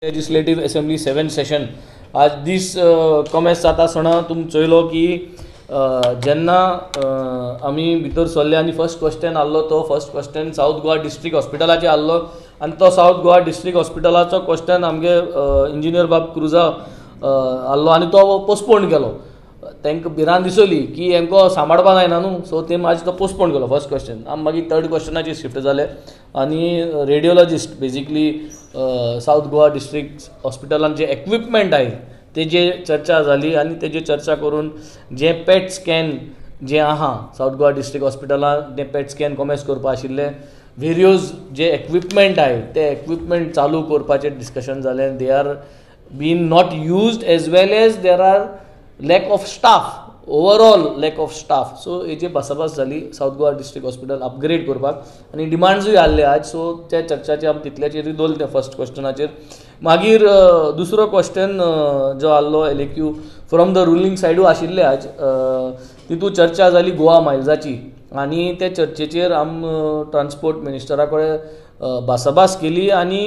Legislative assembly 7 session आज दीस कॉमेस जाता आसतना तुमी चोयलो की जेन्ना आमी भितर सरले आनी फर्स्ट क्वेश्चन आसलो तो first question south Goa district हॉस्पिटलाचेर आसलो आनी तो साऊथ गोवा डिस्ट्रिक्ट हॉस्पिटलाचो क्वेश्चन आमगे इंजिनियर बाब क्रुजा आसलो आनी तो पोस्टपोन केलो. तांकां भिरांत दिसली की हेंको सांबाळपा जायना न्हू, सो ते मागीर तो पोस्टपोन केलो फर्स्ट क्वेश्चन. आमी मागीर थर्ड क्वेश्चनाचेर शिफ्ट जाले आनी radiologist basically south Goa district हॉस्पिटलान जे इक्विपमेंट आहे तेजे चर्चा जाली आनी तेजे चर्चा करून जे पेट स्कॅन जे आहा साऊथ गोवा डिस्ट्रिक्ट हॉस्पिटलान ते पेट स्कॅन कॉमेस करपा आशिल्ले व्हेरियोज जे इक्विपमेंट आहे ते इक्विपमेंट चालू करपाचें डिस्कशन जालें. They are been not used as well as there are lack of staff, overall lack of staff. So हेजी भासाभास जाली South Goa district hospital upgrade करपाक आनी डिमांड्सूय आसले आज. सो त्या चर्चाचेर आमी तितल्याचेर दवरले फर्स्ट क्वेश्चनाचेर. मागीर दुसरो क्वेश्चन जो आसलो एलएक्यू फ्रॉम द रुलींग सायडू आशिल्ले आज तितू चर्चा जाली गोवा मायल्साची आनी त्या चर्चेचेर ट्रान्सपोर्ट मिनिस्टरा कडेन भासाभास केली. आनी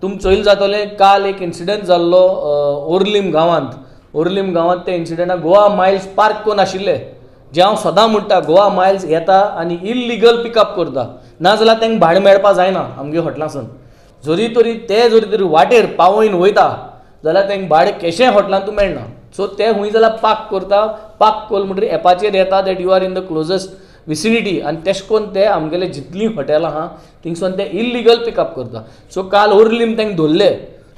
तुमी चोयले जातलें काल एक इन्सिडंट जाल्लो ओर्लीम गांवांत त्या इन्सिडंटाक गोवा मायल्स पार्क करून आशिल्ले. जे हांव सदां म्हणटा गोवा मायल्स येता आनी इल्लिगल पिकअप करता, नाजाल्यार तांकां भाडें मेळपा जायना आमगे हॉटेलांसून. जरी तरी वाटेर पावोवन वयता जाल्यार तांकां भाडें केशें हॉटेलांतूं मेळना. सो ते खूंय जाल्यार पार्क करता, पार्क कोल म्हणटरी एपाचेर येता that you are in the closest vicinity आनी तेश कोन्न ते आमगेले जितलीं हॉटेलां आहा थिंगसून ते इल्लिगल पिकअप करता. सो काल ओर्लीम तांकां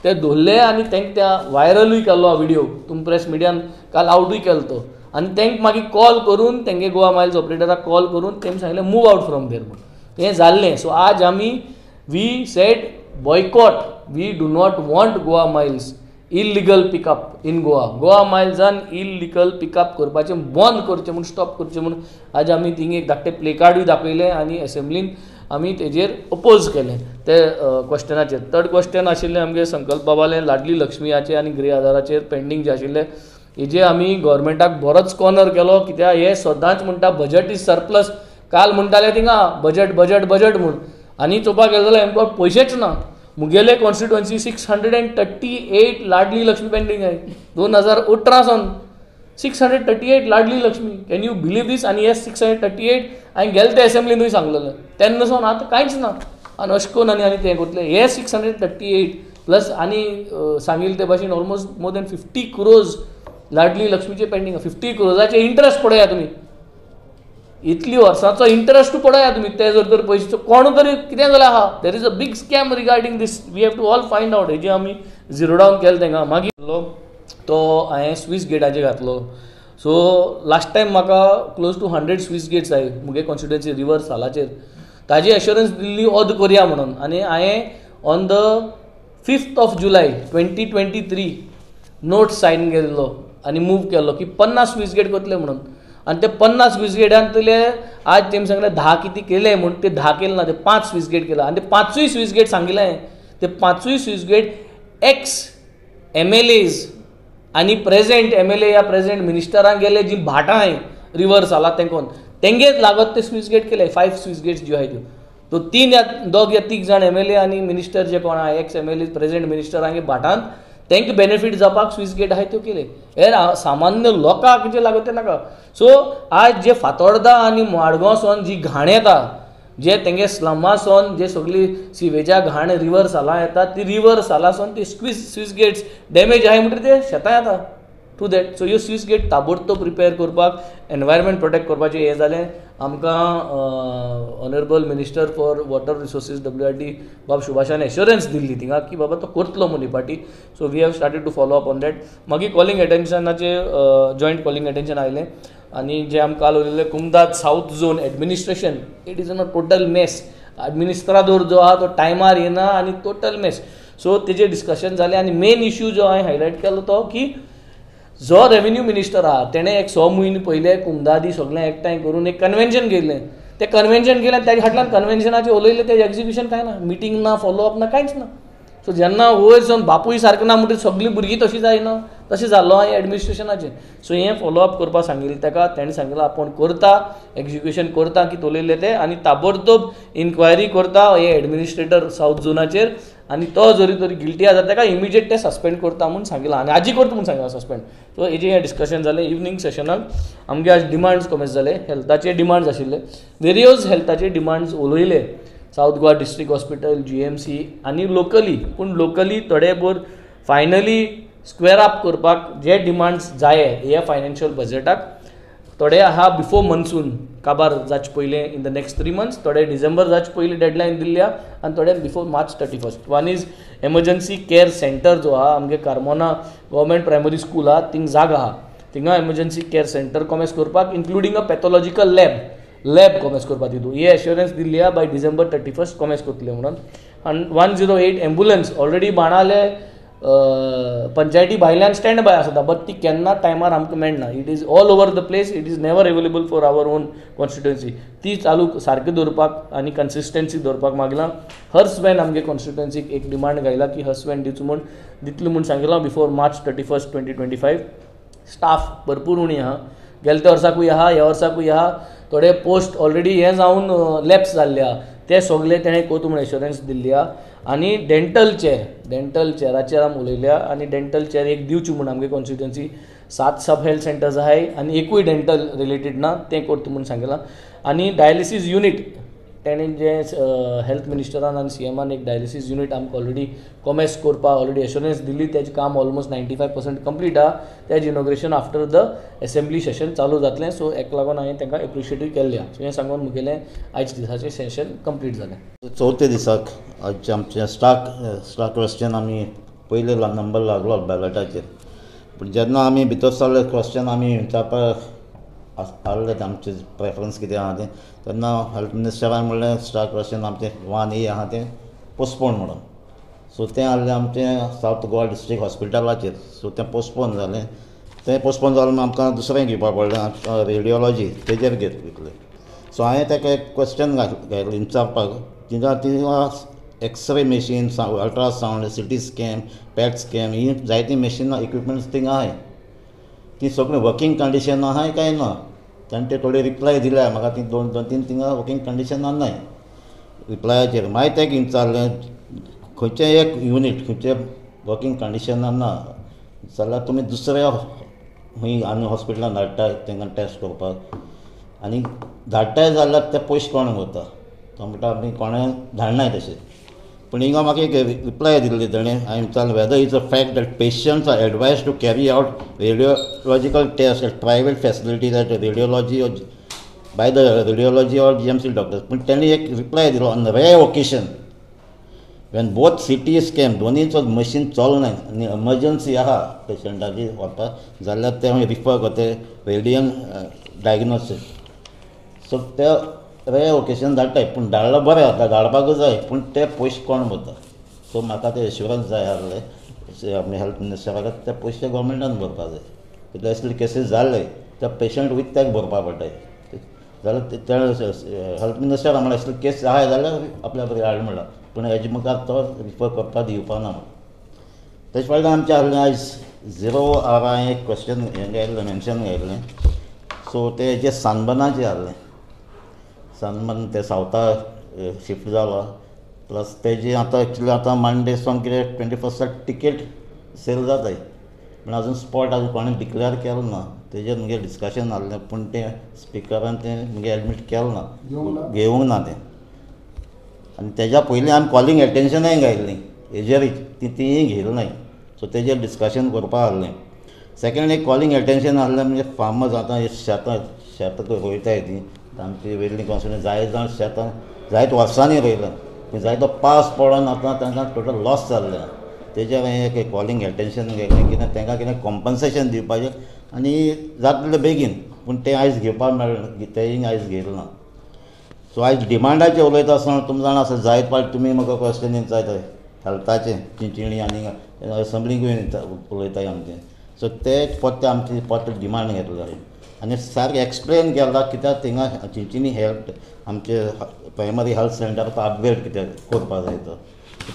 धरले आनी तांकां त्या व्हायरलूय केल्लो व्हिडियो तुमी प्रेस मिडियान काल आवटूय केलो तो. आनी तांकां मागीर कॉल करून तेंगे गोवा मायल्स ऑपरेटराक कॉल करून तेंणी सांगलें मूव आउट फ्रॉम देर म्हणून. हें जाल्लें. सो आज आमी we said boycott, we do not want Goa Miles illegal pickup in Goa मायल्सान इल्लिगल पिकअप करपाचें बंद करचें म्हूण स्टॉप करचें म्हूण आज आमी थिंग एक धाकटें प्ले कार्डूय दाखयलें आनी असेंब्लीन आमी तेजेर अपोज केलें ते क्वेश्चनाचेर. थर्ड क्वेश्चन आशिल्लें आमगे संकल्प बाबालें लाडली लक्ष्मीयाचेर आनी गृह आदाराचेर पेंडींग जे आशिल्ले हेजे आमी गव्हर्मेंटाक बरोच कॉर्नर केलो. कित्याक हे सदांच म्हणटा बजट इज सरप्लस. काल म्हणटाले थिंगा बजट म्हूण आनी चोवपाक गेलो जाल्यार हेंको पयशेच ना. मुगेले कॉन्स्टिट्युएन्सी 638 लाडली लक्ष्मी पेंडींग आहे 2018 सावन 638 लाडली लक्ष्मी. कॅन यू बिलीव दीस? आनी हे 638 हांवें गेले ते असेंब्लीनूय सांगलेलें तेन्ना सावन आतां कांयच ना. आनी अशें करून आनी तें करतलें. हे 638 प्लस आनी सांगिल्ले ते भाशेन ऑलमोस्ट मोर दॅन 50 crores लाडली लक्ष्मीचे पेंडींग. 50 crores इंट्रस्ट पळया तुमी, इतली वर्सांचो इंट्रस्ट पळया तुमी. ते जर तर पयशे कोण तरी कितें जाल्यार आहा there is a big scam regarding this. We have to all find out. हेजे आमी झिरो डावन केलें तेंगा. मागीर तो हांवें स्विस गेटाचेर घातलो. सो लास्ट टायम म्हाका क्लोज टू 100 स्विस गेट्स जाय मुगे कॉन्स्टिट्युएन्सी रिवर सालाचेर. ताजी एश्युरन्स दिल्ली ऑद करया म्हणून. आनी हांवें on the 5th July 2023 note sign केल्लो आनी मूव केल्लो की 50 स्विस गेट करतले म्हणून. आनी ते 50 स्विस गेटांतले आज तेमी सांगले 10 कितें केले म्हणून ते 10 केले ना, ते 5 स्विस गेट केला. आनी ते 5य स्विस गेट सांगिल्लें ते 5य स्विस गेट एक्स MLAs आनी प्रेजेंट MLA या प्रेजेंट मिनिस्टरांक गेले जी भाटां आहाय रिवर साला तेंगेच लागत ते स्विस गेट केले. 5 स्विस गेट्स ज्यो आहाय त्यो तो 2 या 3 जाण MLA आनी मिनिस्टर जे कोण आहा एक्स MLA प्रेजेंट मिनिस्टरांगे भाटांत तांकां बेनिफीट जावपाक स्विस गेट आहाय त्यो केले. हे सामान्य लोकांक जे लागत ते नाका. सो आज जे फातोर्डा आनी मडगांव सावन जी घाण येता, जे तेंगे स्लमा सावन जे सगळी सिवेजा घाण रिवर साला येता ती रिवर साला सावन ती स्विस गेट्स डॅमेज आहाय म्हणटरी ते शेतां येता टू दॅट. सो ह्यो स्विस गेट ताबडतोब रिपेर करपाक एनवायरमेंट प्रोटेक्ट करपाचें हें जालें. आमकां honourable minister for water resources WRD बाब सुभाषान एश्युरन्स दिल्ली थिंगा की बाबा तो करतलो municipality. So we have started to follow up on that. मागीर कॉलिंग एटेन्शनाचे जॉयंट कॉलिंग एटेन्शन आयलें आनी जे आमकां काल उलयलें कुमदाद south zone administration it is a total mess. एडमिनिस्ट्रादोर जो आहा तो टायमार येना आनी टोटल मेस. सो तेजेर डिस्कशन जालें आनी मेन इश्यू जो हांवें हायलायट केलो तो की जो रेव्हेन्यू मिनिस्टर आहा तेणें एक 6 म्हयने पयले कुमदादी सगळें एकठांय करून एक कन्वेन्शन केल्लें. तें कन्वेन्शन केलें ताजे फाटल्यान कन्वेन्शनाचें उलयलें तेजें एक्झिक्युशन कांय ना, मिटींग ना, फॉलोअप ना, कांयच ना. सो जेन्ना वयर सावन बापूय सारको ना म्हणटरी सगळीं भुरगीं तशीं जायना तशें जाल्लो हांवें एडमिनिस्ट्रेशनाचें. सो हें फॉलोअप करपाक सांगिल्लें ताका. तेणें सांगिल्लें आपूण करता, एक्झिक्युशन करता की उलयलें तें आनी ताबडतोब इन्क्वायरी करता हे एडमिनिस्ट्रेटर साऊथ झोनाचेर आनी तो जरी तरी गिल्टी आसा ताका इमिजिएट ते सस्पेंड करता म्हणून सांगितलं आनी आजी करता म्हणून सांगितलं सस्पेंड. सो हेजें हें डिस्कशन जालें. इवनिंग सेशनाक आमगे आज डिमांड्स कमेंट जाले. हेल्थाचे डिमांड्स आशिल्ले. वेरियस हेल्थाचे डिमांड्स उलयले. South Goa district hospital, GMC आनी लोकली. पूण लोकली थोडे भर फायनली स्क्वेअर अप करपाक जे डिमांड्स जाय हे फायनान्शियल बजेटाक थोडे आहा बिफोर मनसून काबार जावचे पयलें इन द नेक्स्ट 3 months. थोडे डिसेंबर जावचे पयलीं डेडलायन दिल्ल्या आनी थोडे before March 31st. One is emergency care centre जो आहा आमगे कार्मोना गव्हर्मेंट प्रायमरी स्कूल आहा थिंग जागा आहा. थिंगा एमर्जन्सी केअर सेंटर कॉमेस करपाक इन्क्लुडींग अ पॅथॉलॉजिकल लॅब कॉमेस करपाक दितू. ही एश्युरन्स दिल्ली आहा बाय डिसेंबर 31st कॉमेस करतले म्हणून. आनी 108 एम्बुलन्स ऑलरेडी बाणाले पंचायती भायल्यान स्टँड बाय आसता बट ती केन्ना टायमार आमकां मेळना. It is all over the place. It is never available for our own constituency. ती चालू सारकी दवरपाक आनी कन्सिस्टन्सी दवरपाक मागला. हर्स वॅन आमगे कॉन्स्टिट्युएन्सीक एक डिमांड घायला की हर्स वॅन दिवचो म्हूण दितलो म्हूण सांगितलो बिफोर March 31st, 2025. स्टाफ भरपूर उणी आहा. गेल्या त्या वर्साकूय आहा ह्या वर्साकूय आहा. थोडे पोस्ट ऑलरेडी हे जावन लॅप्स जाल्ले आहा ते सगळे तेणें कोत म्हूण एश्युरन्स दिल्ली आहा. आनी डेंटल चेराचेर आमी उलयल्या आनी डेंटल चेर एक दिवची म्हूण आमगे कॉन्स्टिट्युएन्सी 7 सब हेल्थ सेंटर्स आहाय आनी एकूय डेंटल रिलेटेड ना तें करता म्हूण सांगितलां. आनी डायलिसीस युनीट तेणें जे हेल्थ मिनिस्टरान आनी CMान एक डायलिसीस युनीट आमकां ऑलरेडी कॉमेस करपाक ऑलरेडी एश्युरन्स दिल्ली. तेजें काम ऑलमोस्ट 95% कंप्लीट आहा. तेजें inauguration after the assembly session चालू जातलें. सो हेका लागून हांवें तांकां एप्रिशिएटूय केल्लें. सो हें सांगून मुगेलें आयज दिसाचें सेशन कंप्लीट जालें. चवथे दिसाक आज आमचें स्टाक क्वेश्चन आमी पयले नंबर लागलो बॅलेटाचेर. पूण जेन्ना आमी भितर सरले क्वेश्चन आमी विचारपाक हाडले आमचे प्रेफरन्स कितें आहा तें तेन्ना हेल्थ मिनिस्टरान म्हणलें स्टाक क्वेश्चन आमचें 1A आहा तें पोस्टपोन म्हणून. सो तें हाडलें आमचें सावथ गोवा डिस्ट्रिक्ट हॉस्पिटलाचेर. सो तें पोस्टपोन जालें. तें पोस्टपोन जालें म्हणून आमकां दुसरें घेवपाक पडलें रेडियोलॉजी तेजेर घेतलें. सो हांवें ताका एक क्वेश्चन घातलें विचारपाक. तिंगा x ray machine, ultrasound, CT scan, पॅट स्कॅन ही जायतीं मशीनां इक्विपमेंट्स थिंगा आहाय. ती सगळीं वर्किंग कंडिशन आहाय काय ना. ताणें ते थोडे रिप्लाय दिल्या म्हाका. ती 2-3 थिंगा वर्किंग कंडिशनान नाय रिप्लायाचेर. मागीर तेका विचारलें खंयचें एक युनीट खंयचें वर्किंग कंडिशनान ना जाल्यार तुमी दुसऱ्या खंय आनी हॉस्पिटलान धाडटाय तांकां टेस्ट करपाक आनी धाडटाय जाल्यार ते पयशे कोण वता. तो म्हणटा आमी कोणें धाडनाय तशें. पूण हिंगा म्हाका एक रिप्लाय दिल्ली ताणें. हांवें विचारलें whether is a fact that patients are advise to carry out radiological test at private facilities at radiology by the radiology or GMC doctors. पूण ताणें एक रिप्लाय दिलो on rare occasion when both CT scan दोनीचो machine चलनाय आनी emergency आहा पेशंटाची व्हरपाक जाल्यार ते रिफर करता रेडियन डायग्नोसीस. सो ते रेअर ओकेशन धाडटाय. पूण धाडलो बरें जाता धाडपाकूच जाय पूण ते पयशे कोण भरता. सो म्हाका ते एश्युरन्स जाय आसले आमी हेल्थ मिनिस्टराक ते पयशे गव्हर्मेंटान भरपाक जाय. कित्याक असले केसीस जाल्ले ते पेशंट वीथ ताका भरपाक पडटाय. जाल्यार ते हेल्थ मिनिस्टरान म्हणलें असले केस आहाय जाल्यार आपल्या बरें हाड म्हणला. पूण हेजे मुखार तो रिफर करपाक दिवपाना म्हणून. तेजे फाटल्यान आमचें आहलें आयज 0R हांवें एक क्वेश्चन हें घायल्लें मेन्शन घायल्लें. सो ते हेजें सानबनाचें आहलें. सानबन ते सावथाक शिफ्ट जाला प्लस तेजी आतां एक्चुली आतां मंडेसून कितें 21st टिकेट सेल जाताय. पूण आजून स्पॉट आजून कोणें डिक्लेअर केलो ना. तेजेर मुगे डिस्कशन जाल्लें पूण तें स्पिकरान तें मुगे एडमीट केलो ना घेवंक ना तें. आनी तेज्या पयलीं आमी कॉलिंग एटेन्शनाय घायल्लीं हेजेर तींय घेयलो नाय. सो तेजेर डिस्कशन करपा आहलें. सेकेंड एक कॉलिंग एटेन्शन आहलें म्हणजे फार्मर्स आतां शेतां रोयताय तीं आमची वेल्ली कॉन्स्टिट्युएन्सी जायत जावन शेतां जायत वर्सांनी रोयलां. पूण जायतो पावस पडोन आतां तांकां टोटल लॉस जाल्लें. तेजेर हांवें एक कॉलिंग एटेन्शन घायलें कित्याक तांकां कितें कॉम्पन्सेशन दिवपाचें आनी जाता तितलें बेगीन. पूण तें आयज घेवपाक मेळना तेंय आयज घेयलें ना. सो आयज डिमांडाचें उलयता आसतना तुमी जाणा आसा जायत पावटी तुमी म्हाका क्वेश्चन विचारताय हेल्थाचें चिंचिणी आनी असेंब्लीकूय उलयताय आमचें. सो ते परते आमची परते डिमांड घेतलो हांवें आनी सारकें एक्सप्लेन केला कित्याक थिंगा चिंचिणी हेल्थ आमचे प्रायमरी हेल्थ सेंटराचो अपग्रेड कित्याक करपा जाय तो.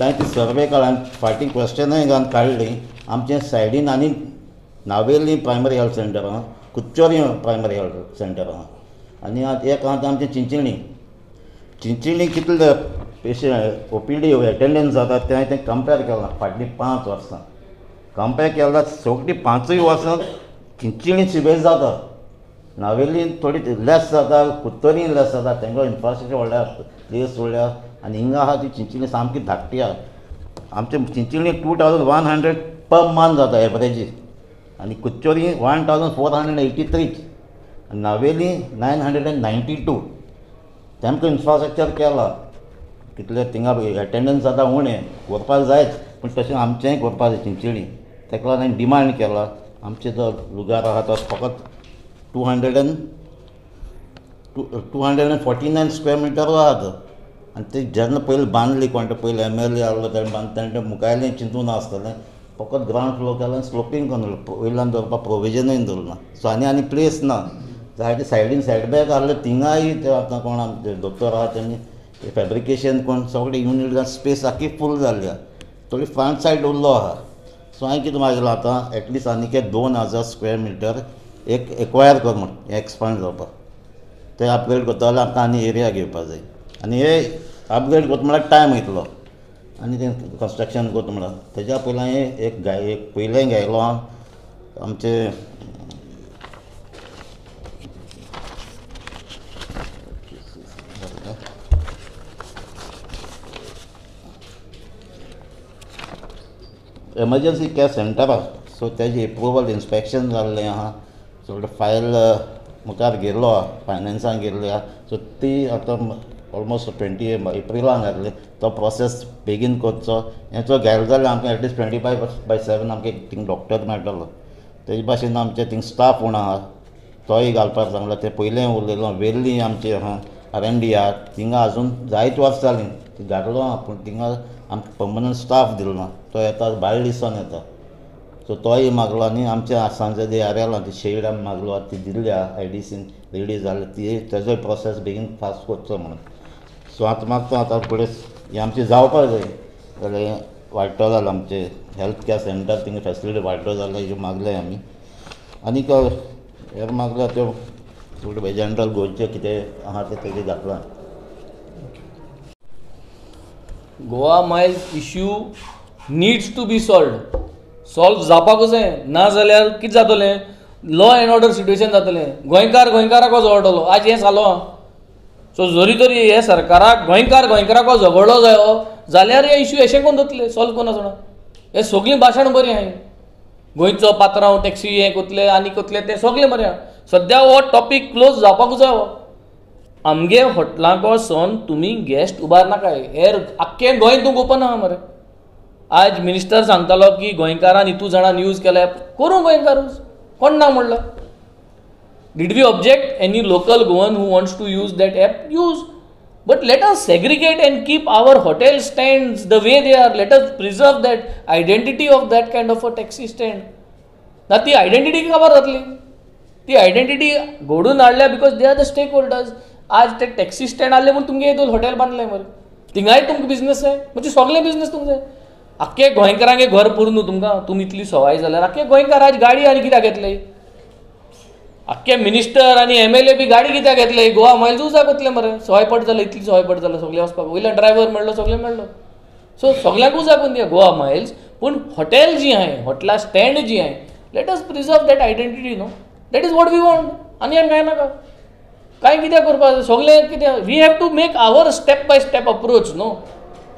हांवें ती सर्वे काड आनी फाटीं क्वेश्चनय घालून काडलीं. आमचे सायडीन आनी नावेली प्रायमरी हेल्थ सेंटर आहा, कुच्चोरी प्रायमरी हेल्थ सेंटर आहा आनी एक आहा तें आमचें चिंचिणी कितले पेशंट OPD एटेंडन्स जाता तें कंपेर केलां फाटलीं 5 वर्सां. कंपेर केल्यार सगळीं 5 वर्सां चिंचिणी सिबेज जाता. नावेली थोडी लेस जाता, कुत्तरी लेस जाता. तांकां इन्फ्रास्ट्रक्चर व्हडल्या प्लेस व्हडल्या आनी हिंगा आहा ती चिंचिणी सामकी धाकटी आहा. आमचे चिंचिणी 2100 पर मंथ जाता एवरेजीस आनी कुच्चोरी 1483 आनी नावेली 992. तांकां इन्फ्रास्ट्रक्चर केला कितले थिंगा एटेंडन्स जाता उणें करपाक जायच पूण तशें आमचेंय करपाक जाय चिंचिणी. ताका लागून हांवें डिमांड केला आमचे जो लुगार आहा तो फकत 249 स्क्वेअर मिटर आहा तो. आनी ते जेन्ना पयलीं बांदली कोण ते पयलीं MLA आहलो तेणें ताणें मुखायलें चिंतून आसतलें फकत ग्रावंड फ्लोर केलें स्लोपींग करून दवरलें वयल्यान दवरपाक प्रोविजनूय दवरना. सो आनी प्लेस ना. जायते सायडीन सेटबॅक आहले थिंगाय ते आतां कोण आमचे दोतोर आहा तेणी फॅब्रिकेशन कोण सगळे युनीट स्पेस आख्खी फूल जाल्ली आहा. थोडी फ्रंट सायड उरलो आहा. सो हांवें कितें मागयलां आतां एटलिस्ट आनीक 2000 स्क्वेअर मिटर एक एक्वायर कर म्हण एक्सपांड जावपाक. ते अपग्रेड करता जाल्यार आमकां आनी एरिया घेवपाक जाय आनी हे अपग्रेड करता म्हळ्यार टायम वयतलो आनी तें कंस्ट्रक्शन करता म्हळ्यार. तेज्या पयलीं हांवें एक पयलें घायलो आमचे एमर्जन्सी केअर सेंटर आहा. सो तेजें एप्रुवल इन्स्पेक्शन जाल्लें आहा. सगळें फायल मुखार गेल्लो आहा फायनान्सान गेल्ली आहा. सो ती आतां ऑलमोस्ट 20 एप्रिलान घातली. तो प्रोसेस बेगीन करचो. हेचो घायल जाल्यार आमकां एटलिस्ट 24/7 आमकां थिंग डॉक्टर मेळटलो. तेजे भाशेन आमचे थिंग स्टाफ उणो आहा तोय घालपाक सांगला. ते पयलें उलयलो वेल्ली आमची आहा R&D आहा थिंगा आजून जायत वर्सां जालीं ती घातलो आहा पूण थिंगा आमकां पर्मनंट स्टाफ दिलो ना. तो येता भायर दिसोन येता. सो तोय मागलो आनी आमचे सांजे DRL ती शेड आमी मागलो ती दिल्ली आहा IDCन रेडी जाली ती तेजोय प्रोसेस बेगीन फास्ट करचो म्हणून. सो आतां मागता आतां फुडें हें आमचें जावपाक जाय जाल्यार वाडटो जाल्यार आमचे हेल्थ कॅर सेंटर थिंगा फेसिलिटी वाडटो जाल्यार ह्यो मागले आमी. आनीक हेर मागल्या त्यो थोडे जनरल गोंयचे कितें आहा तें तेजेर घातलां. Goa Miles issue needs to be solve जावपाकूच जाय. ना जाल्यार कितें जातलें लॉ एंड ऑर्डर सिट्युएशन जातलें. गोंयकाराक झगडटलो आज हें जालो. सो जोरी तरी हे सरकाराक गोंयकाराक झगडलो जायो जाल्यार हे इश्यू अशें करून जातले सॉल्व कोना जाणा. हे सगळीं भाशण बरीं आहाय. गोंयचो पात्रांव टॅक्सी हें कोतले आनी कोतले तें सगळें बरें आहा. सद्या हो टॉपीक क्लोज जावपाकूच जायो. आमगे हॉटेलांको सोन तुमी गेस्ट उबार नाकाय. हेर आख्खें गोंय तूं ओपन आहा मरे. आज मिनिस्टर सांगतालो की गोंयकारान इतू जाणां यूज केल्या करूं गोंयकारूच कोण ना म्हणला. Did we object? Any local Goan who wants to use that app, use. But let us segregate and keep our hotel stands the way they are. Let us preserve that identity of that kind of a taxi stand. ना ती identity खबर जातली. ती identity घडून हाडल्या because they are the stakeholders. आज ते taxi stand आसले म्हणून तुमगे येतो हॉटेल बांदलें मरे. थिंगाय तुमकां बिझनेस आहे म्हणजे सगळे बिझनेस तुमचो जाय. आख्खे गोंयकारांगे घर पुरो न्हू तुमकां. तुमी इतली सवाय जाल्यार आख्खे गोंयकार आज गाडी आनी कित्याक घेतले. आख्खे मिनिस्टर आनी MLA बी गाडी कित्याक घेतले. गोवा मायल्स उजा कोतले मरे. सवाय पड जाल्यार इतली सवाय पड जाल्यार सगळे वचपाक वयल्यान ड्रायव्हर मेळ्ळो सगळें मेळ्ळो. सो सगळ्यांक उजा करून दिया गोवा मायल्स. पूण हॉटेल जी आहाय हॉटेला स्टँड जी आहाय let us preserve that identity no. That is what we want. आनी कांय नाका. कांय कित्याक करपाक सगळें कित्याक we have to make our step by step approach न्हू.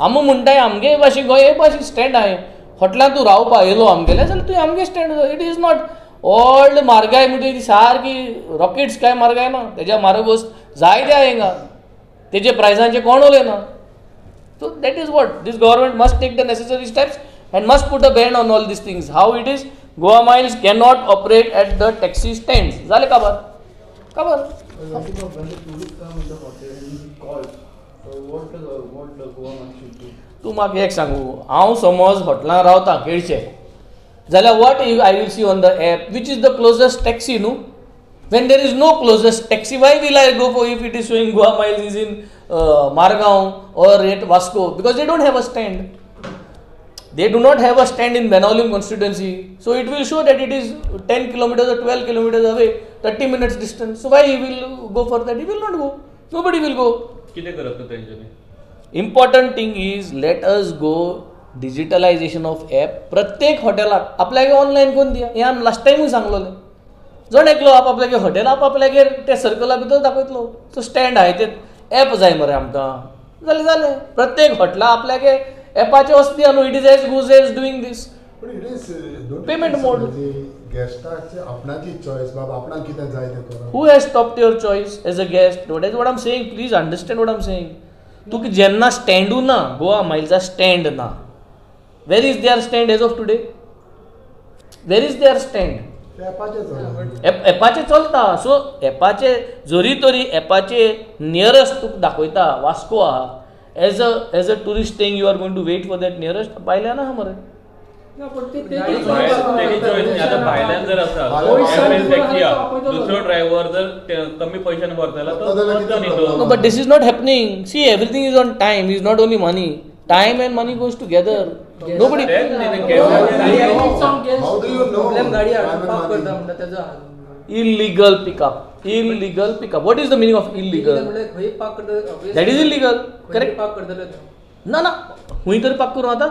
आमी म्हणटाय आमगे भाशे गोंय हे भाशे स्टँड आहाय. हॉटेलांत तूं रावपा येयलो आमगेले जाल्यार तुवें आमगे stand. It is not old म्हारगाय म्हणजे ती सारकी रॉकेट्स काय म्हारगाय ना. तेज्या म्हारग वस्त जायते आहा हिंगा. तेजे प्रायसांचे कोण उलयना. So that is what this government must take the necessary steps and must put a ban on all these things. How it is Goa Miles cannot operate at the taxi stands. जालें काबार काबार. तूं म्हाका एक सांगू हांव समज हॉटेलांत रावता केळशे जाल्यार what I will see on the app which is the closest taxi न्हू. When there is no closest taxi why will I go for if it is showing Goa Miles is in Margao or at Vasco because they don't have a stand. They do not have a stand in Benaulim constituency, so it will show that it is 10 kilometers or 12 kilometers away, 30 minutes distance. So why he will go for that? He will not go. Nobody will go. कितें करप तेंच्यांनी important thing is let us go digitalisation of app. प्रत्येक हॉटेलाक आपल्यागे online करून दिया. हे आमी last टायमूय सांगलोलें. जण एकलो आपल्यागे hotel आपल्यागेर ते सर्कला भितर दाखयतलो. सो स्टँड आहाय ते ॲप जाय मरे आमकां. जालें. प्रत्येक हॉटेला आपल्यागे ॲपाचे वस्ती न्हू. It is as good as doing this payment mode. आपणाची चॉईस बाबा आपणाक कितें जाय तें करप. Who has stopped your choice as a guest? That is what I'm saying. Please understand what I'm saying. तुका जेन्ना स्टँडू ना गोवा मायल्सा स्टँड ना. Where is their stand as of today? Where is their stand? एपाचे चलता. सो एपाचे जोरी तरी एपाचे nearest तुका दाखयता वास्को आहा. As a tourist staying you are going to wait for that nearest. पाहिल्या ना मरे. भायल्यान जर आसा दुसरो ड्रायव्हर जर कमी पैशाने भरतला तो. No, but this is not happening. See, everything is on time. It's not only money. Time and money goes together. Nobody. How do you know? Illegal pickup. Illegal pickup. What is the meaning of illegal? That is illegal. Correct? ना हुई तरी पाक करून आता.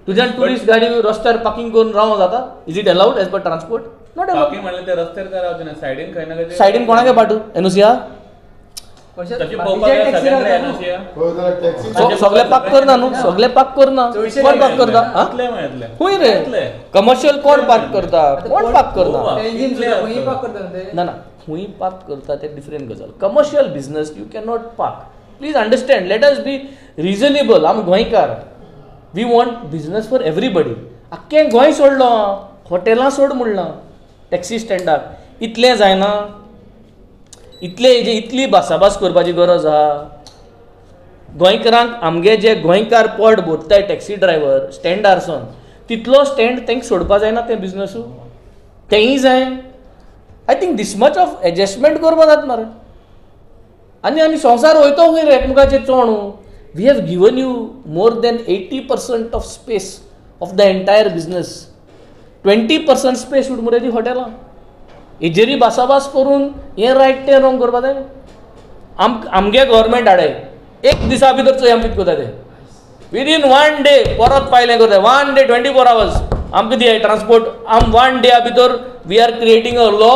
तुझ्या tourist गाडी रस्त्यावर parking करून रावूं जाता. Is it allowed as per transport? Not allowed. Parking म्हणले ते रस्त्यार करावचे ना. सायडीन खंय ना सायडीन कोणागे पाठू एनओसी हा. तशी पळोवपाक सगळ्यांकडे एनओसी हा. सगळे पाक करना न्हू. सगळे पाक करना. कोण पाक करता? हुंय रे कमर्शियल कोण पार्क करता? कोण पाक करना? ना हुंय पाक करता ते डिफरंट गजाल. Commercial business you can not park. Please understand. Let us be reasonable. आम गोंयकार we want business for everybody. आख्खें गोंय सोडलो. हॉटेलां सोड म्हणलां. टॅक्सी स्टँडाक इतलें जायना. इतली भासाभास करपाची गरज आहा. गोंयकारांक आमगे जे गोंयकार पोट भरताय टॅक्सी ड्रायव्हर स्टँडारसून तितलो स्टँड तेंक सोडपा जायना तें बिझनेसू. तेंय जाय. I think this much of adjustment करपा जाता मरे. आनी संवसार वयतो खंय रे एकमेकाचे चोणू. We have given you more than 80% of space of the entire business. 20% space should मुरे दी हॉटेलां. हेजेरी भासाभास करून हे रायट ते रॉंग करपा जाय. आमगे गव्हर्मेंट हाडे एक दिसा भितर चोय आमी कितें करता ते विदीन 1 डे परत पायलें करता. 1 डे 24 hours आमकां दियाय ट्रान्सपोर्ट. 1 डे भितर we are creating a law.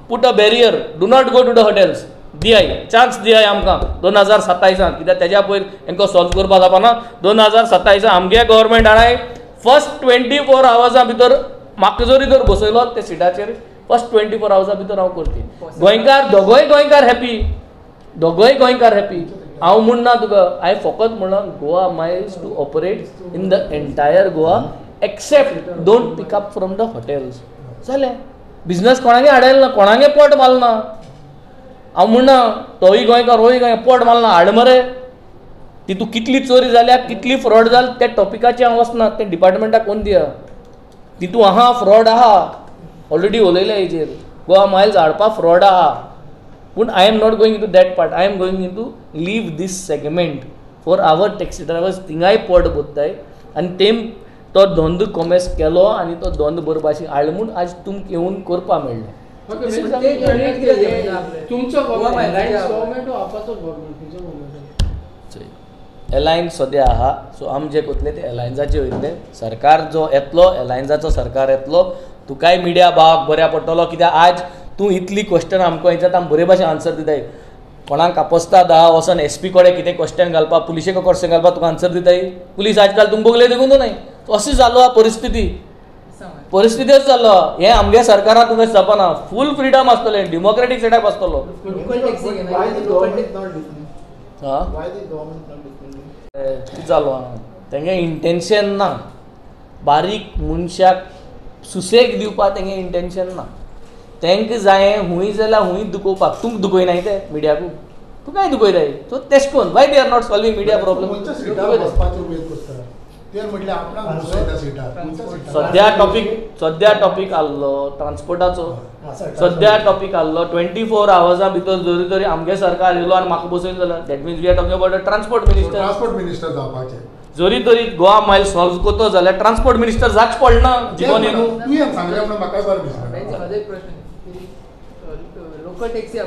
Put a barrier. Do not go to the hotels. दियाय चान्स दियाय आमकां 2027 कित्याक तेज्या पयर हांकां सॉल्व करपा जावपाना. 2027 आमगे गव्हर्मेंट हाडाय फर्स्ट 24 hours भितर म्हाका जरी तर बसयलो ते सिटाचेर फर्स्ट 24 hours भितर हांव करपी. गोंयकार दोगोय गोंयकार हॅपी. दोगोय गोंयकार हॅपी. हांव म्हणना तुका. हांवें फकत म्हणला Goa Miles to operate in the entire Goa except don't pick up from the hotels. जालें. बिझनेस कोणागे हाडयलो ना. कोणागे पोट मारना. हांव म्हणना तोय गोंयकार होय गोंय पोट मारना हाड मरे. तितू कितली चोरी जाल्या कितली फ्रॉड जाल त्या टॉपिकाचेर हांव वचना. ते डिपार्टमेंटाक कोण दिया. तितू आहा फ्रॉड आहा. ऑलरेडी उलयल्या हेजेर. गोवा मायल्स हाडपा फ्रॉड आहा. पूण I am not going in to that part. I am going in to leave this segment for our taxi drivers. थिंगाय पोट भरताय आनी तेम तो धंद कॉमेस केलो आनी तो धंद भरपाची हाड म्हूण आज तुमकां येवन करपा मेळ्ळें. एलायन्स सद्या आहा. सो आम जे कोतले ते एलायन्साचे वयतले. सरकार जो येतलो एलायन्साचो सरकार येतलो. तुकाय मिडिया भावाक बऱ्या पडटलो कित्याक आज तूं इतली क्वेश्चन आमकां विचारता आमी बरे भाशेन आन्सर दिताय. कोणाक कापस्ता दा वचोन एसपी कडेन कितें क्वेश्चन घालपा पुलिशेक क्वेश्चन घालपा तुका आन्सर दिताय. पुलीस आजकाल तुमकां बोगले देखून न्हय. अशी जालो हा परिस्थिती. परिस्थितीच जाल्लो. हें आमगे सरकारान तुका जावपाना. फूल फ्रिडम आसतलें. डेमोक्रेटीक सेटअप आसतलो. कितें जालो आहा. तेंगे इंटेन्शन ना. बारीक मनशाक सुसेग दिवपाक तेंगे इंटेन्शन ना. तेंकां जाय हुंय जाल्यार हुंय दुखोवपाक. तुमकां दुखयनाय ते मिडियाकू. तुकाय दुखयताय. सो तेश कोन why they are not solving media problem. सद्या टॉपिक आहलो ट्रान्सपोर्टाचो. सद्या टॉपिक आहलो 24 hours भितर जरी तरी आमगे सरकार येयलो आनी म्हाका बसयलो जाल्यार that means we are talking about a transport minister जावपाचें. जरी तरी गोवा मायल्स सॉल्व करतो जाल्यार ट्रान्सपोर्ट मिनिस्टर जावच पडना. जिवन येनू लोकल टॅक्सी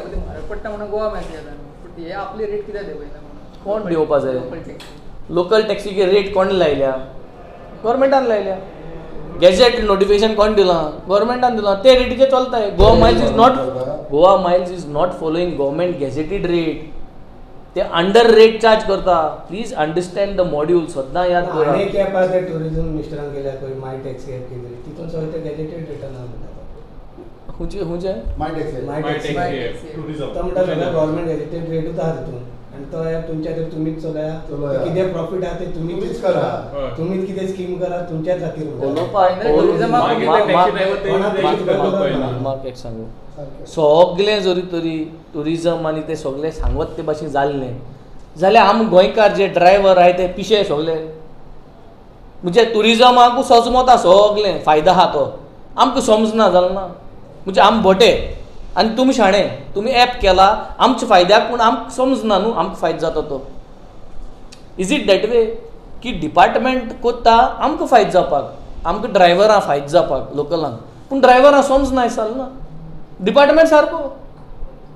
पडटा म्हणून गोवा मायल्स येता. हे आपली रेट कित्याक देवयना. कोण दिवपा जाय? लोकल टॅक्सीचे रेट कोण लायल्या? गव्हर्मेंटान लायल्या. गॅजेट नोटिफिकेशन कोण दिलां? गव्हर्मेंटान दिलां. ते रेटीचे चलताय. Goa Miles is not following government gazetted rate. ते अंडर रेट चार्ज करता. Please understand the module. सद्दां याद करा. अनेक ॲप आसा ते टुरिझम मिनिस्टरान केल्या पळय, माय टॅक्सी ॲप केली, तितून सगळे ते गॅजेटेड रेटान म्हणटात. हुंचे माय टॅक्सी टुरिझम तो म्हणटा सगळ्या गव्हर्मेंट गॅजेटेड रेटूच आहा तितून. आनी तो ॲप तुमच्या खातीर तुमीच चलया. कितें प्रॉफीट आहा ते तुमीच करा. तुमीच कितें स्कीम करा तुमच्याच खातीर. म्हाका एक सांगू, सगळें जरी तरी टुरिझम आनी ते सगळें सांगत ते भाशेन जाल्लें जाल्यार आमी गोंयकार जे ड्रायव्हर आहाय ते पिशे सगळे. म्हणजे टुरिझमाकू सजमता सगळें फायदा आहा तो. आमकां समजना जालें ना. म्हणजे आमी भोटे आनी तुमी शाणे. तुमी ॲप केला आमच्या फायद्याक, पूण आमकां समजना न्हू आमकां फायदो जाता तो. इज इट दॅट वे की डिपार्टमेंट कोत्ता आमकां फायदो जावपाक, आमकां ड्रायव्हरां फायदो जावपाक लोकलांक, पूण ड्रायव्हरां समजना आसताल ना. डिपार्टमेंट सारको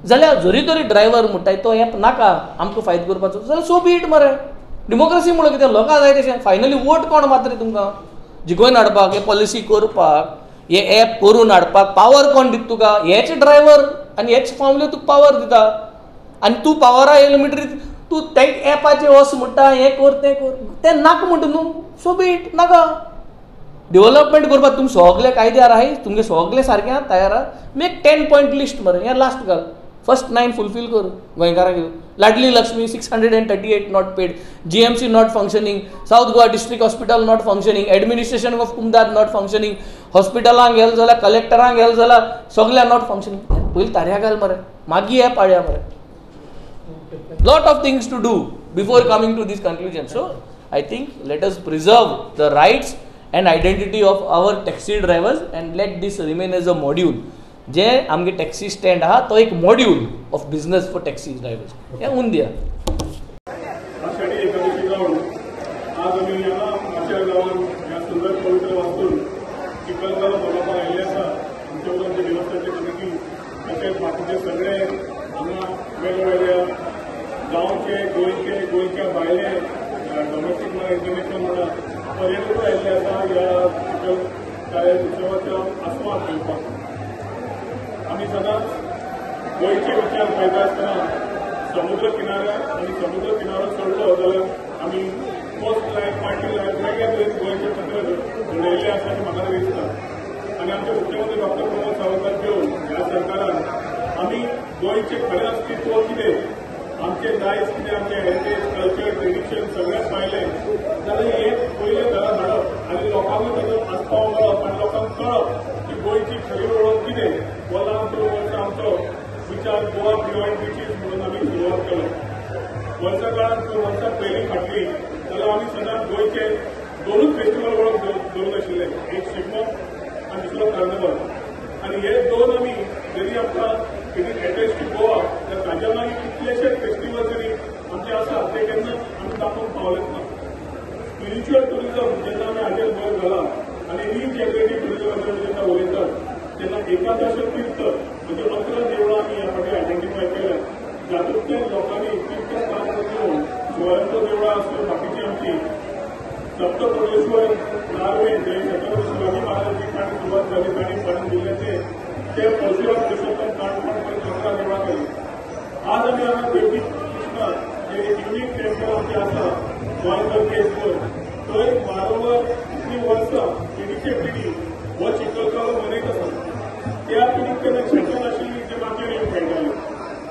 जाल्यार जरी तरी ड्रायव्हर म्हणटाय तो ॲप नाका आमकां फायदो करपाचो जाल्यार सो बी इट मरे. डेमोक्रेसी म्हणून कितें लोकां जाय तशें. फायनली वोट कोण मात्र तुमकां जिखून हाडपाक, हे पॉलिसी करपाक, हे ॲप करून हाडपाक पावर कोण दिता तुका? हेच ड्रायव्हर आनी हेच फॉर्मुले तुका पावर दिता. आनी तूं पावरा येयलो म्हणटरीत तूं ते ॲपाचेर वच म्हणटा हें कर तें कर. तें नाका म्हणटा न्हू. सो बी इट नाका. डेव्हलपमेंट करपाक तुमी सगळे कायद्यार आहाय, तुमगे सगळे सारकें आहा, तयार आहा. मेक 10 पॉयंट लिस्ट मरे. हें लास्ट घाल. फर्स्ट 9 फुलफील कर गोंयकारांक. Ladli Laxmi 638 not paid, GMC not functioning, south Goa district hospital not functioning, administration of कुमदाद नॉट फंक्शनिंग, हॉस्पिटलांक गेलो जाल्यार कलेक्टरांक गेलो जाल्यार सगळ्या नॉट फंक्शनिंग. पयलीं ताऱ्या घाल मरे, मागीर ॲप हाडया मरे. lot of things to do before coming to this conclusion. So I think let us preserve the rights and identity of our taxi drivers and let this remain as a module. जे आमगे taxi stand आहा तो एक module of business for taxi drivers. हें उन दिया. आषाढी एकादशी जावन आज आमी आमच्या गांवांत ह्या सुंदर पवित्र वास्तून चिखलकालो भोंवपाक आयिल्ले आसा. आमच्या वांगडा देवस्थानचे कमिटी तशेंच बाकीचे सगळे हांगा वेगवेगळ्या गांवचे गोंयच्या भायले डॉमेस्टीक म्हणा इंटरनॅशनल म्हणा पर्यटक आयिल्ले आसा ह्या चिखल उत्सवाचो आस्वाद घेवपाक. आमी सदांच गोंयचे विचार पळयता आसतना समुद्र किनाऱ्यार आनी समुद्र किनारो सोडलो जाल्यार आमी कोस्ट लायफ पार्टी लायफ वेगळे तरेन गोंयचे चित्र घडयिल्ले आसा अशें म्हाका दिसता. आनी आमचे मुख्यमंत्री डॉक्टर प्रमोद सावंताक घेवन ह्या सरकारान आमी गोंयचे खरें अस्तित्व कितें, आमचे दायज कितें, आमचे हेरिटेज कल्चर ट्रेडिशन सगळेंच पाहिलें जाल्यार हें पयलें घरांत हाडप आनी लोकांक ताजो आस्पाव मेळप आनी लोकांक कळप की गोंयची खरी वळख कितें. वर्सां वर्सा आमचो विचार गोवा बियॉन्ड बिचीस म्हणून आमी सुरवात केलो. वर्सां काळांत वर्सां पयलीं फाटली जाल्यार आमी सदांच गोंयचे दोनूच फेस्टिवल वळख दवरून आशिल्ले, एक शिगमो आनी दुसरो कार्निवल. आनी हे दोन आमी जरी आमकां एटॅच टू गोवा जाल्यार ताज्या मागीर कितलेशेच फेस्टिवल जरी आमचे आसा ते केन्ना आमी दाखोवंक पावलेच ना. स्पिरिच्युअल टुरिझम जेन्ना आमी हाजेर भर घाला आनी रिजनरेटीव टुरिझमाचेर जेन्ना उलयतात तेन्ना एकादश तीर्थ म्हणजे 11 देवळां आमी ह्या फावटी आयडेंटिफाय केल्या. जातूंतले लोकांनी तीर्थस्थान घेवन शिवारांचो देवळां आसूं बाकीची आमची सप्तकोटेश्वर नार्वे जे छत्रपती शिवाजी महाराजांची ताणी सुरवात जाली ताणी बांदून दिल्ले ते परशुराम पुरुषोत्तम काणकोण पर्यंत 11 देवळां केली. आज आमी हांगा देवकी कृष्णा जे एक युनीक टेम्पल आमचे आसा गोंयकर थंय वारंवार इतली वर्सां पिढीचे पिढी हो चिखलकालो मनयत आसा. त्या पिढीक तेन्ना शेतां नाशिल्ली जे मातयेर येवन खेळटाले.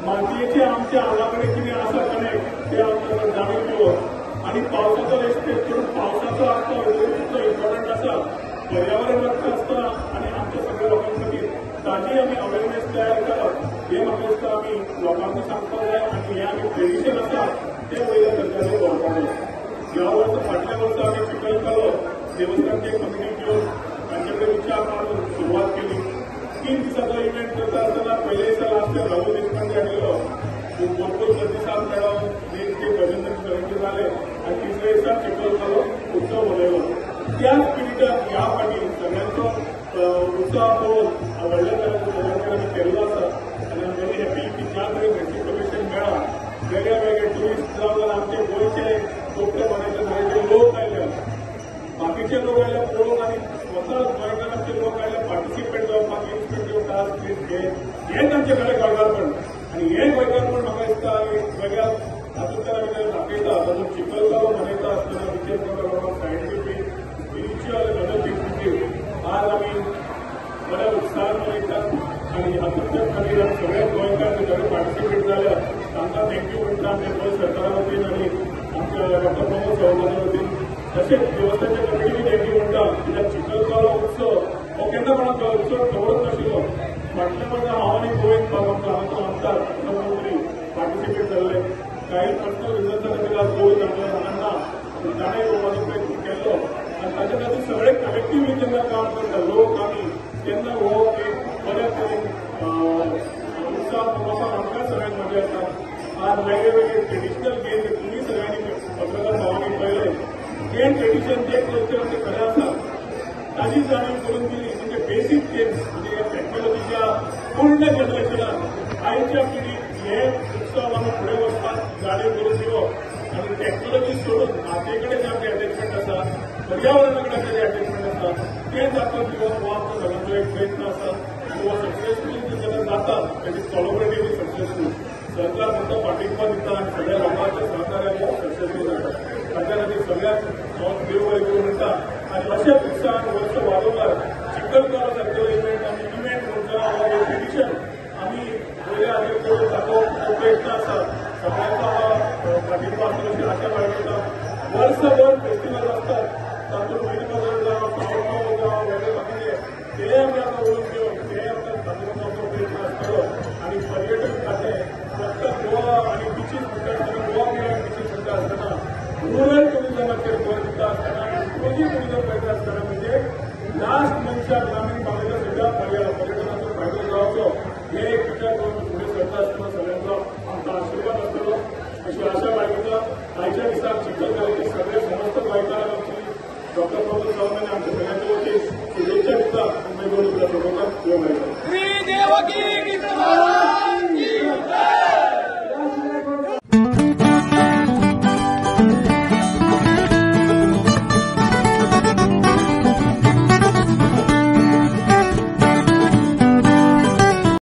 मातयेचे आमच्या हांगा कडेन कितें आसा कनेक्ट ते आमकां जाणून घेवप आनी पावसाचो रेस्पेक्ट करून पावसाचो आसता कितलो इम्पॉर्टंट आसा पर्यावरण रक्षा आसता आनी आमच्या सगळ्या लोकां खातीर ताजी आमी अवेरनेस तयार करप हें म्हाका दिसता आमी लोकांक सांगपाक जाय. आनी हें आमी ट्रेडिशन आसा तें पयल्या सरकारान दवरपाक जाय. ह्या वर्सा फाटल्या वर्सा आमी चिखलकालो देवस्थानचे कमिटी घेवन तांचे कडेन विचार मारून सुरवात केली. 3 दिसाचो इव्हेंट करता आसतना पयले दिसा लास्ट इयर राहूल देशपांडे हाडिल्लो. भरपूर प्रतिसाद मेळ्ळो. नेक्स्ट डे गजेंद्र सोळंकी जाले आनी तिसऱ्या दिसा चिखलकालो उत्सव मनयलो. त्याच पिरियडांत ह्या फावटी सगळ्यांचो उत्सव पळोवन व्हडल्या तरेन आमी केल्लो आसा. आनी आय एम व्हेरी हॅपी की ज्या तरेन रेसिप्रोकेशन मेळ्ळा वेगळे वेगळे टुरिस्ट जावं जाल्यार आमचे आमचे खरें गोंयकारपण आनी हें गोंयकारपण म्हाका दिसता एक वेगळ्या हातूंतल्यान आमी दाखयता तातूंत चिखलकालो मनयता आसतना विशेष करून सायंटिफीक स्पिरिच्युअल एनर्जेटीक आज आमी बऱ्या उत्साहान मनयतात आनी हातूंतल्यान खातीर आमी सगळे गोंयकार जे पार्टिसिपेट जाल्या तांकां थँक्यू म्हणटा आमच्या गोंय सरकारा वतीन आनी आमच्या डॉक्टर प्रमोद सावकारा वतीन तशेंच देवस्थानच्या कमिटीक थँक्यू म्हणटा कित्याक चिखलकालो उत्सव हो केन्ना कोणाक उत्सव खबरच नाशिल्लो फाटल्या वर्सा हांव आनी गोविंद बाब आमकां हांगाचो आमदार प्रधानमंत्री पार्टिसिपेट जाल्ले काही पर्सनल रिजन्सा खातीर आज गोविंद आमच्या हांगाना ताणें येवपाचो प्रयत्न केल्लो आनी ताचे खातीर सगळे कलेक्टिव्हली जेन्ना काम करता लोक आमी तेन्ना हो एक बऱ्या तरेन उत्साह लोकांक आमकां सगळ्यांक मजा येता आज वेगळे वेगळे ट्रेडिशनल गेम तुमी सगळ्यांनी पत्रकार भावांनी पळयले जे ट्रेडिशन जे कल्चर ते खरें आसा ताची जाणीव करून दिली म्हणजे बेसीक गेम्स म्हणजे टॅक्नॉलॉजीच्या पूर्ण जनरेशनान आयच्या पिढीक हे उत्सव आमी फुडें वचपाक जाणीव करून दिवप आनी टॅक्नॉलॉजी सोडून हाते कडेन जे आमचें एटॅचमेंट आसा पर्यावरणा कडेन जे एटॅचमेंट आसा तें दाखोवन दिवप हो आमचो सगळ्यांचो एक प्रयत्न आसा आनी हो सक्सेसफूल जेन्ना जाता इट इज कॉलॉबरेटिव्हली सक्सेसफूल सरकार म्हणटा पाठिंबा दिता आनी सगळ्या लोकांच्या सहकार्यान सक्सेसफूल जाता ताच्या खातीर सगळ्याक हांव देव बरें करूं म्हणटा आनी अशेंच उत्साहान वर्स वाडोवपाक चिखलकालो सारकेलो इव्हेंट आनी इव्हेंट म्हणटा हो एक ट्रेडिशन आमी पयल्या हाजेर करून दाखोवप प्रयत्न आसा सगळ्यांचो पाठिंबा आसा अशी आशा बाळगता वर्सभर फेस्टिवल आसतात तातूंत मिनी बाजार जावं पावसाळो जावं वेगळे बाकीचे ते आमी आतां ओळख घेवन ते आमकां दाखोवपाचो प्रयत्न आसतलो आनी पर्यटन खातें फक्त गोवा आनी बिचीस म्हणटा आसतना गोवा बियॉन्ड बिचीस म्हणटा आसतना रुरल टुरिजमाचेर भर दिता आसतना इन्क्लुजीव टुरिजम करता आसतना म्हणजे लास्ट मनशाक ग्रामीण भागाच्या सुद्दां पर्यटनाचो फायदो जावचो हे एक विचार करून फुडें सरता आसतना सगळ्यांचो आमकां आशिर्वाद आसतलो अशी आशा बाळगता आयच्या दिसाक चिखलकाल्याचे सगळे समस्त गोंयकारांक आमची डॉक्टर प्रमोद सावंत आनी आमच्या सगळ्यांच्या वतीन शुभेच्छा दिता आनी मागीर सोडोवपाक